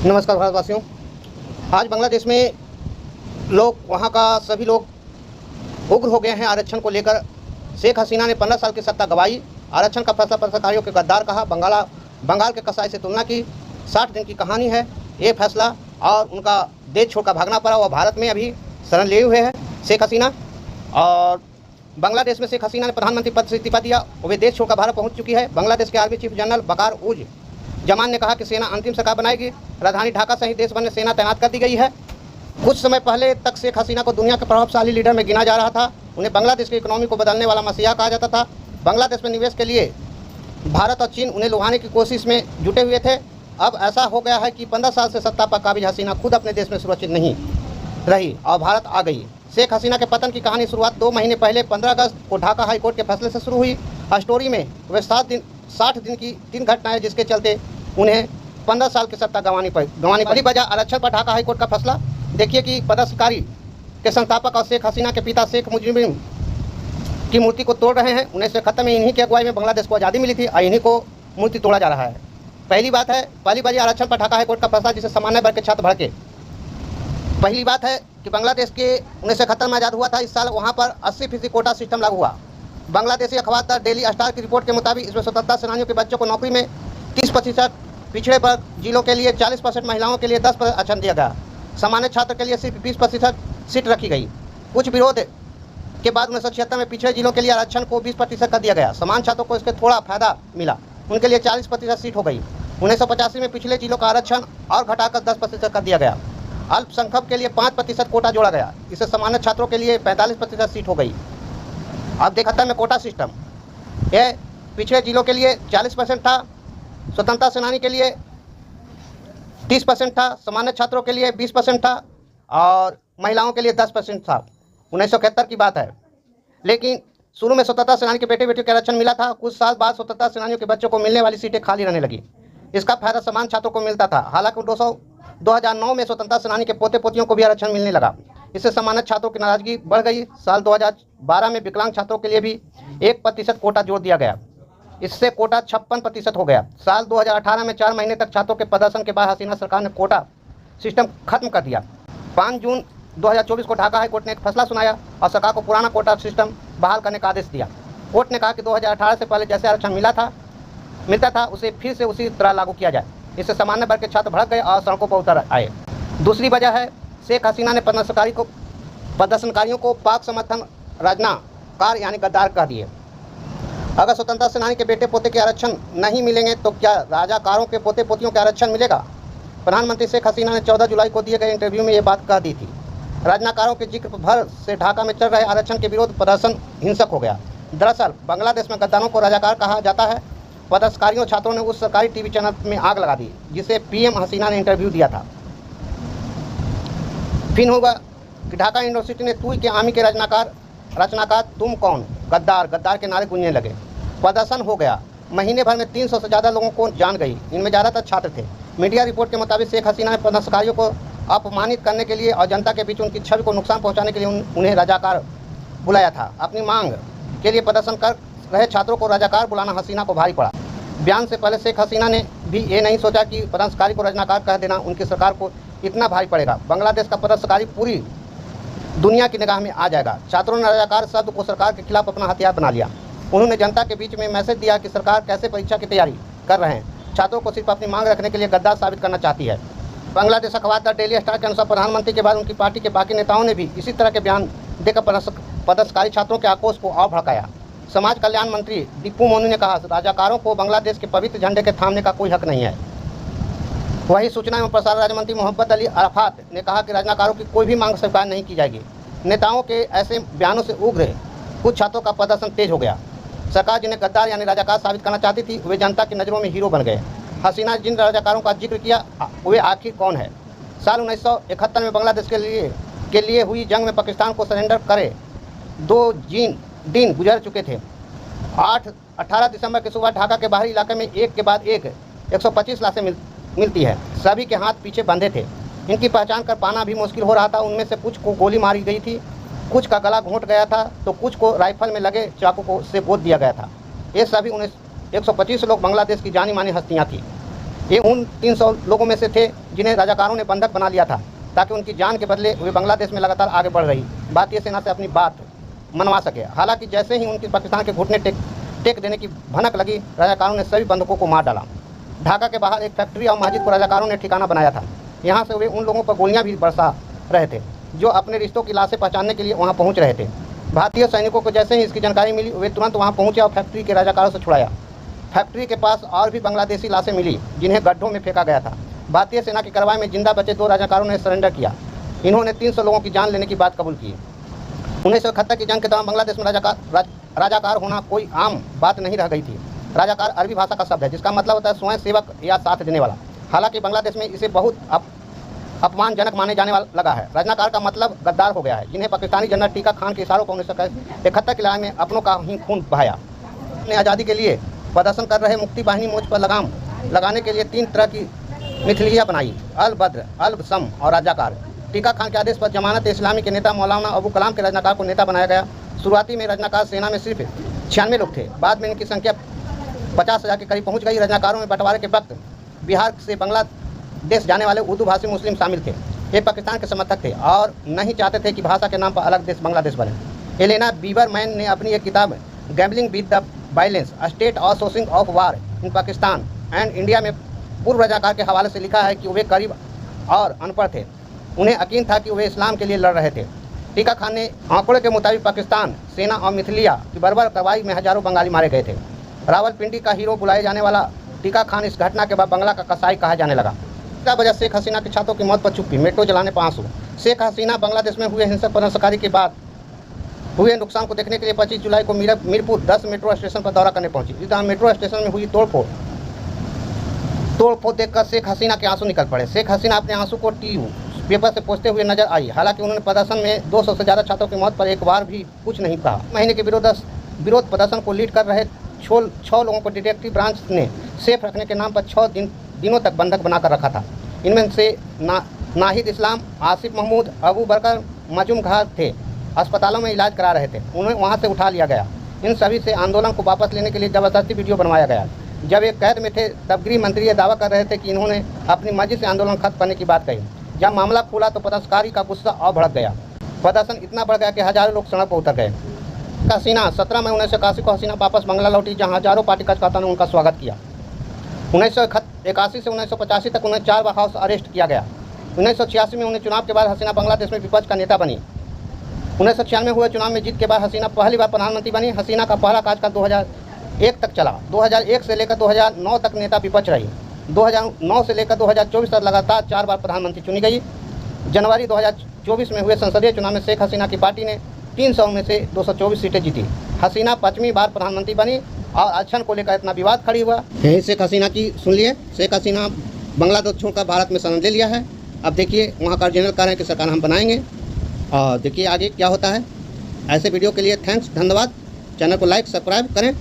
नमस्कार भारतवासियों। आज बांग्लादेश में लोग वहाँ का सभी लोग उग्र हो गए हैं आरक्षण को लेकर। शेख हसीना ने 15 साल की सत्ता गवाई, आरक्षण का फैसला पत्रकारियों के गद्दार कहा, बंगाल के कसाई से तुलना की। 60 दिन की कहानी है ये फैसला और उनका देश छोड़कर भागना पड़ा। वह भारत में अभी शरण लिए हुए हैं शेख हसीना, और बांग्लादेश में शेख हसीना ने प्रधानमंत्री पद से इस्तीफा दिया। वे देश छोड़कर भारत पहुँच चुकी है। बांग्लादेश के आर्मी चीफ जनरल बकार उज जमान ने कहा कि सेना अंतिम सरकार बनाएगी। राजधानी ढाका सहित देश भर में सेना तैनात कर दी गई है। कुछ समय पहले तक शेख हसीना को दुनिया के प्रभावशाली लीडर में गिना जा रहा था। उन्हें बांग्लादेश की इकोनॉमी को बदलने वाला मसीहा कहा जाता था। बांग्लादेश में निवेश के लिए भारत और चीन उन्हें लुभाने की कोशिश में जुटे हुए थे। अब ऐसा हो गया है कि 15 साल से सत्ता पर काबिज हसीना खुद अपने देश में सुरक्षित नहीं रही और भारत आ गई। शेख हसीना के पतन की कहानी शुरुआत 2 महीने पहले 15 अगस्त को ढाका हाईकोर्ट के फैसले से शुरू हुई। स्टोरी में वे 60 दिन की 3 घटनाएं जिसके चलते उन्हें 15 साल की सत्ता गंवानी पड़ी। वजह आरक्षण पर ढाका हाईकोर्ट का फैसला। देखिए कि पदाधिकारी के संस्थापक और शेख हसीना के पिता शेख मुजीब की मूर्ति को तोड़ रहे हैं। 1971 में इन्हीं की अगुवाई में बांग्लादेश को आज़ादी मिली थी और इन्हीं को मूर्ति तोड़ा जा रहा है। पहली बार आरक्षण पर ढाका हाईकोर्ट का फैसला जिसे सामान्य वर्ग के छात्र भड़के। पहली बात है कि बांग्लादेश के 1971 में आज़ाद हुआ था। इस साल वहाँ पर 80% कोटा सिस्टम लागू हुआ। बांग्लादेशी अखबार द डेली स्टार की रिपोर्ट के मुताबिक इसमें स्वतंत्रता सेनानियों के बच्चों को नौकरी में 30%, पिछड़े वर्ग जिलों के लिए 40%, महिलाओं के लिए 10% आरक्षण दिया गया। सामान्य छात्र के लिए सिर्फ 20% सीट रखी गई। कुछ विरोध के बाद 1976 में पिछड़े जिलों के लिए आरक्षण को 20% कर दिया गया। समान छात्रों को इसके थोड़ा फायदा मिला, उनके लिए 40% सीट हो गई। 1985 में पिछले जिलों का आरक्षण और घटाकर 10% कर दिया गया। अल्पसंख्यक के लिए 5% कोटा जोड़ा गया। इससे सामान्य छात्रों के लिए 45% सीट हो गई। अब 71 में कोटा सिस्टम, यह पिछड़े जिलों के लिए 40% था, स्वतंत्रता सेनानी के लिए 30% था, सामान्य छात्रों के लिए 20% था और महिलाओं के लिए 10% था। 1971 की बात है। लेकिन शुरू में स्वतंत्रता सेनानी के बेटे बेटियों को आरक्षण मिला था। कुछ साल बाद स्वतंत्रता सेनानियों के बच्चों को मिलने वाली सीटें खाली रहने लगी। इसका फायदा समान छात्रों को मिलता था। हालांकि 2009 में स्वतंत्रता सेनानी के पोते पोतियों को भी आरक्षण मिलने लगा। इससे सामान्य छात्रों की नाराजगी बढ़ गई। साल 2012 में विकलांग छात्रों के लिए भी 1% कोटा जोड़ दिया गया। इससे कोटा 56% हो गया। साल 2018 में 4 महीने तक छात्रों के प्रदर्शन के बाद हसीना सरकार ने कोटा सिस्टम खत्म कर दिया। 5 जून 2024 को ढाका हाईकोर्ट ने एक फैसला सुनाया और सरकार को पुराना कोटा सिस्टम बहाल करने का आदेश दिया। कोर्ट ने कहा कि 2018 से पहले जैसे आरक्षण मिलता था उसे फिर से उसी तरह लागू किया जाए। इससे सामान्य वर्ग के छात्र भड़क गए और सड़कों पर उतर आए। दूसरी वजह है शेख हसीना ने प्रदर्शनकारियों को पाक समर्थन राजनाकार यानी गद्दार कह दिए। अगर स्वतंत्रता सेनानी के बेटे पोते के आरक्षण नहीं मिलेंगे तो क्या राजाकारों के पोते पोतियों के आरक्षण मिलेगा? प्रधानमंत्री शेख हसीना ने 14 जुलाई को दिए गए इंटरव्यू में ये बात कह दी थी। राजनाकारों के जिक्र भर से ढाका में चल रहे आरक्षण के विरोध प्रदर्शन हिंसक हो गया। दरअसल बांग्लादेश में गद्दारों को राजाकार कहा जाता है। प्रदर्शनकारियों छात्रों ने उस सरकारी टीवी चैनल में आग लगा दी जिसे पीएम हसीना ने इंटरव्यू दिया था। फिर होगा कि ढाका यूनिवर्सिटी ने तू के आमी के रचनाकार तुम कौन, गद्दार गद्दार के नारे गूंजने लगे। प्रदर्शन हो गया। महीने भर में 300 से ज़्यादा लोगों को जान गई। इनमें ज़्यादातर छात्र थे। मीडिया रिपोर्ट के मुताबिक शेख हसीना ने प्रदर्शनकारियों को अपमानित करने के लिए और जनता के बीच उनकी छवि को नुकसान पहुंचाने के लिए उन्हें राजाकार बुलाया था। अपनी मांग के लिए प्रदर्शन कर रहे छात्रों को राजाकार बुलाना हसीना को भारी पड़ा। बयान से पहले शेख हसीना ने भी ये नहीं सोचा कि प्रदर्शनकारी को रचनाकार कह देना उनकी सरकार को इतना भारी पड़ेगा। बांग्लादेश का प्रदर्शनकारी पूरी दुनिया की निगाह में आ जाएगा। छात्रों ने राजाकार शब्द को सरकार के खिलाफ अपना हथियार बना लिया। उन्होंने जनता के बीच में मैसेज दिया कि सरकार कैसे परीक्षा की तैयारी कर रहे हैं। छात्रों को सिर्फ अपनी मांग रखने के लिए गद्दार साबित करना चाहती है। बांग्लादेश अखबार द डेली स्टार के अनुसार प्रधानमंत्री के बाद उनकी पार्टी के बाकी नेताओं ने भी इसी तरह के बयान देकर प्रदर्शनकारी छात्रों के आक्रोश को और भड़काया। समाज कल्याण मंत्री दीपू मोनू ने कहा, राजाकारों को बांग्लादेश के पवित्र झंडे के थामने का कोई हक नहीं है। वहीं सूचना एवं प्रसारण राज्य मंत्री मोहम्मद अली अराफात ने कहा कि राजनाकारों की कोई भी मांग स्वीकार नहीं की जाएगी। नेताओं के ऐसे बयानों से उग्र कुछ छात्रों का प्रदर्शन तेज हो गया। सरकार जिन्हें गद्दार यानी राजाकार साबित करना चाहती थी वे जनता की नज़रों में हीरो बन गए। हसीना जिन राजाकारों का जिक्र किया वे आखिर कौन है? साल 1971 में बांग्लादेश के लिए हुई जंग में पाकिस्तान को सरेंडर करे 2 दिन गुजर चुके थे। 18 दिसंबर की सुबह ढाका के बाहरी इलाके में एक के बाद एक 125 लाशें मिलती है। सभी के हाथ पीछे बंधे थे। इनकी पहचान कर पाना भी मुश्किल हो रहा था। उनमें से कुछ को गोली मारी गई थी, कुछ का गला घोंट गया था तो कुछ को राइफल में लगे चाकू से गोद दिया गया था। ये सभी 125 लोग बांग्लादेश की जानी मानी हस्तियाँ थीं। ये उन 300 लोगों में से थे जिन्हें रजाकारों ने बंधक बना लिया था ताकि उनकी जान के बदले वे बांग्लादेश में लगातार आगे बढ़ रही भारतीय सेना से अपनी बात मनवा सके। हालांकि जैसे ही उनकी पाकिस्तान के घुटने टेक देने की भनक लगी, रजाकारों ने सभी बंधकों को मार डाला। ढाका के बाहर एक फैक्ट्री और मस्जिद को रजाकारों ने ठिकाना बनाया था। यहाँ से वे उन लोगों पर गोलियां भी बरसा रहे थे जो अपने रिश्तों की लाशें पहचानने के लिए वहाँ पहुँच रहे थे। भारतीय सैनिकों को जैसे ही इसकी जानकारी मिली, वे तुरंत वहाँ पहुँचे और फैक्ट्री के रजाकारों से छुड़ाया। फैक्ट्री के पास और भी बांग्लादेशी लाशें मिली जिन्हें गड्ढों में फेंका गया था। भारतीय सेना की कार्रवाई में जिंदा बचे 2 रजाकारों ने सरेंडर किया। इन्होंने 300 लोगों की जान लेने की बात कबूल की। 1971 की जंग के दौरान बांग्लादेश में राजाकार होना कोई आम बात नहीं रह गई थी। राजाकार अरबी भाषा का शब्द है जिसका मतलब होता है स्वयं सेवक या साथ देने वाला। हालांकि बांग्लादेश में इसे बहुत अपमानजनक माने जाने वाला लगा है। रजनाकार का मतलब गद्दार हो गया है, जिन्हें पाकिस्तानी जनरल टीका खान के इशारों पर 1971 की लड़ाई में अपनों का ही खून बहाया। अपने आज़ादी के लिए प्रदर्शन कर रहे मुक्ति बाहिनी मोर्च पर लगाम लगाने के लिए 3 तरह की मिथलिया बनाई: अल बद्र, अल सम और रजाकार। टीका खान के आदेश पर जमानत इस्लामी के नेता मौलाना अबू कलाम के रजनाकार को नेता बनाया गया। शुरुआती में रजनाकार सेना में सिर्फ 96 लोग थे, बाद में इनकी संख्या 50,000 के करीब पहुंच गई। रजनाकारों में बंटवारे के वक्त बिहार से बांग्लादेश जाने वाले उर्दू भाषी मुस्लिम शामिल थे। ये पाकिस्तान के समर्थक थे और नहीं चाहते थे कि भाषा के नाम पर अलग देश बांग्लादेश बने। एलेना बीबरमैन ने अपनी एक किताब gambling with the violence, state outsourcing of war in Pakistan and India में पूर्व रजाकार के हवाले से लिखा है कि वे गरीब और अनपढ़ थे। उन्हें यकीन था कि वे इस्लाम के लिए लड़ रहे थे। टीका खान ने आंकड़ों के मुताबिक पाकिस्तान सेना और मिथलिया की बर्बर कार्रवाई में हजारों बंगाली मारे गए थे। रावलपिंडी का हीरो बुलाए जाने वाला टीका खान इस घटना के बाद बंगला का कसाई कहा जाने लगा। इसका वजह शेख हसीना के छात्रों की मौत पर चुप्पी, मेट्रो जलाने पर आंसू। शेख हसीना बांग्लादेश में हुए हिंसक प्रदर्शनकारी के बाद हुए नुकसान को देखने के लिए 25 जुलाई को मीरपुर 10 मेट्रो स्टेशन पर दौरा करने पहुंची। इस दौरान मेट्रो स्टेशन में हुई तोड़फोड़ देखकर शेख हसीना के आंसू निकल पड़े। शेख हसीना अपने आंसू को टीयू पेपर से पोंछते हुए नजर आई। हालांकि उन्होंने प्रदर्शन में 200 से ज़्यादा छात्रों की मौत पर एक बार भी कुछ नहीं कहा। महीने के विरोध प्रदर्शन को लीड कर रहे 6 लोगों को डिटेक्टिव ब्रांच ने सेफ रखने के नाम पर 6 दिनों तक बंधक बनाकर रखा था। इनमें से नाहिद इस्लाम, आसिफ महमूद, अबू बकर मजूमघार थे। अस्पतालों में इलाज करा रहे थे। उन्हें वहां से उठा लिया गया। इन सभी से आंदोलन को वापस लेने के लिए जबरदस्ती वीडियो बनवाया गया। जब एक कैद में थे तब गृह मंत्री ये दावा कर रहे थे कि इन्होंने अपनी मर्जी से आंदोलन खत्म करने की बात कही। जब मामला खुला तो प्रदर्शनकारी का गुस्सा और भड़क गया। प्रदर्शन इतना बढ़ गया कि हजारों लोग सड़क पर उतर गए। हसीना 17 मई 1981 को हसीना वापस बंगला लौटी, जहां हजारों पार्टी कार्यकर्ताओं ने उनका स्वागत किया। 1981 से 1985 तक उन्हें 4 बार हाउस अरेस्ट किया गया। 1986 में उन्हें चुनाव के बाद हसीना बांग्लादेश में विपक्ष का नेता बनी। 1996 में हुए चुनाव में जीत के बाद हसीना पहली बार प्रधानमंत्री बनी। हसीना का पहला कार्यकाल 2001 तक चला। 2001 से लेकर 2009 तक नेता विपक्ष रही। 2009 से लेकर 2024 तक लगातार 4 बार प्रधानमंत्री चुनी गई। जनवरी 2024 में हुए संसदीय चुनाव में शेख हसीना की पार्टी ने 300 में से 224 सीटें जीती। हसीना 5वीं बार प्रधानमंत्री बनी और आरक्षण को लेकर इतना विवाद खड़ी हुआ। यही शेख हसीना की सुन लिए। शेख हसीना बांग्लादेश छोड़कर भारत में शरण ले लिया है। अब देखिए वहाँ का जनरल कह रहे हैं कि सरकार हम बनाएंगे और देखिए आगे क्या होता है। ऐसे वीडियो के लिए थैंक्स, धन्यवाद। चैनल को लाइक सब्सक्राइब करें।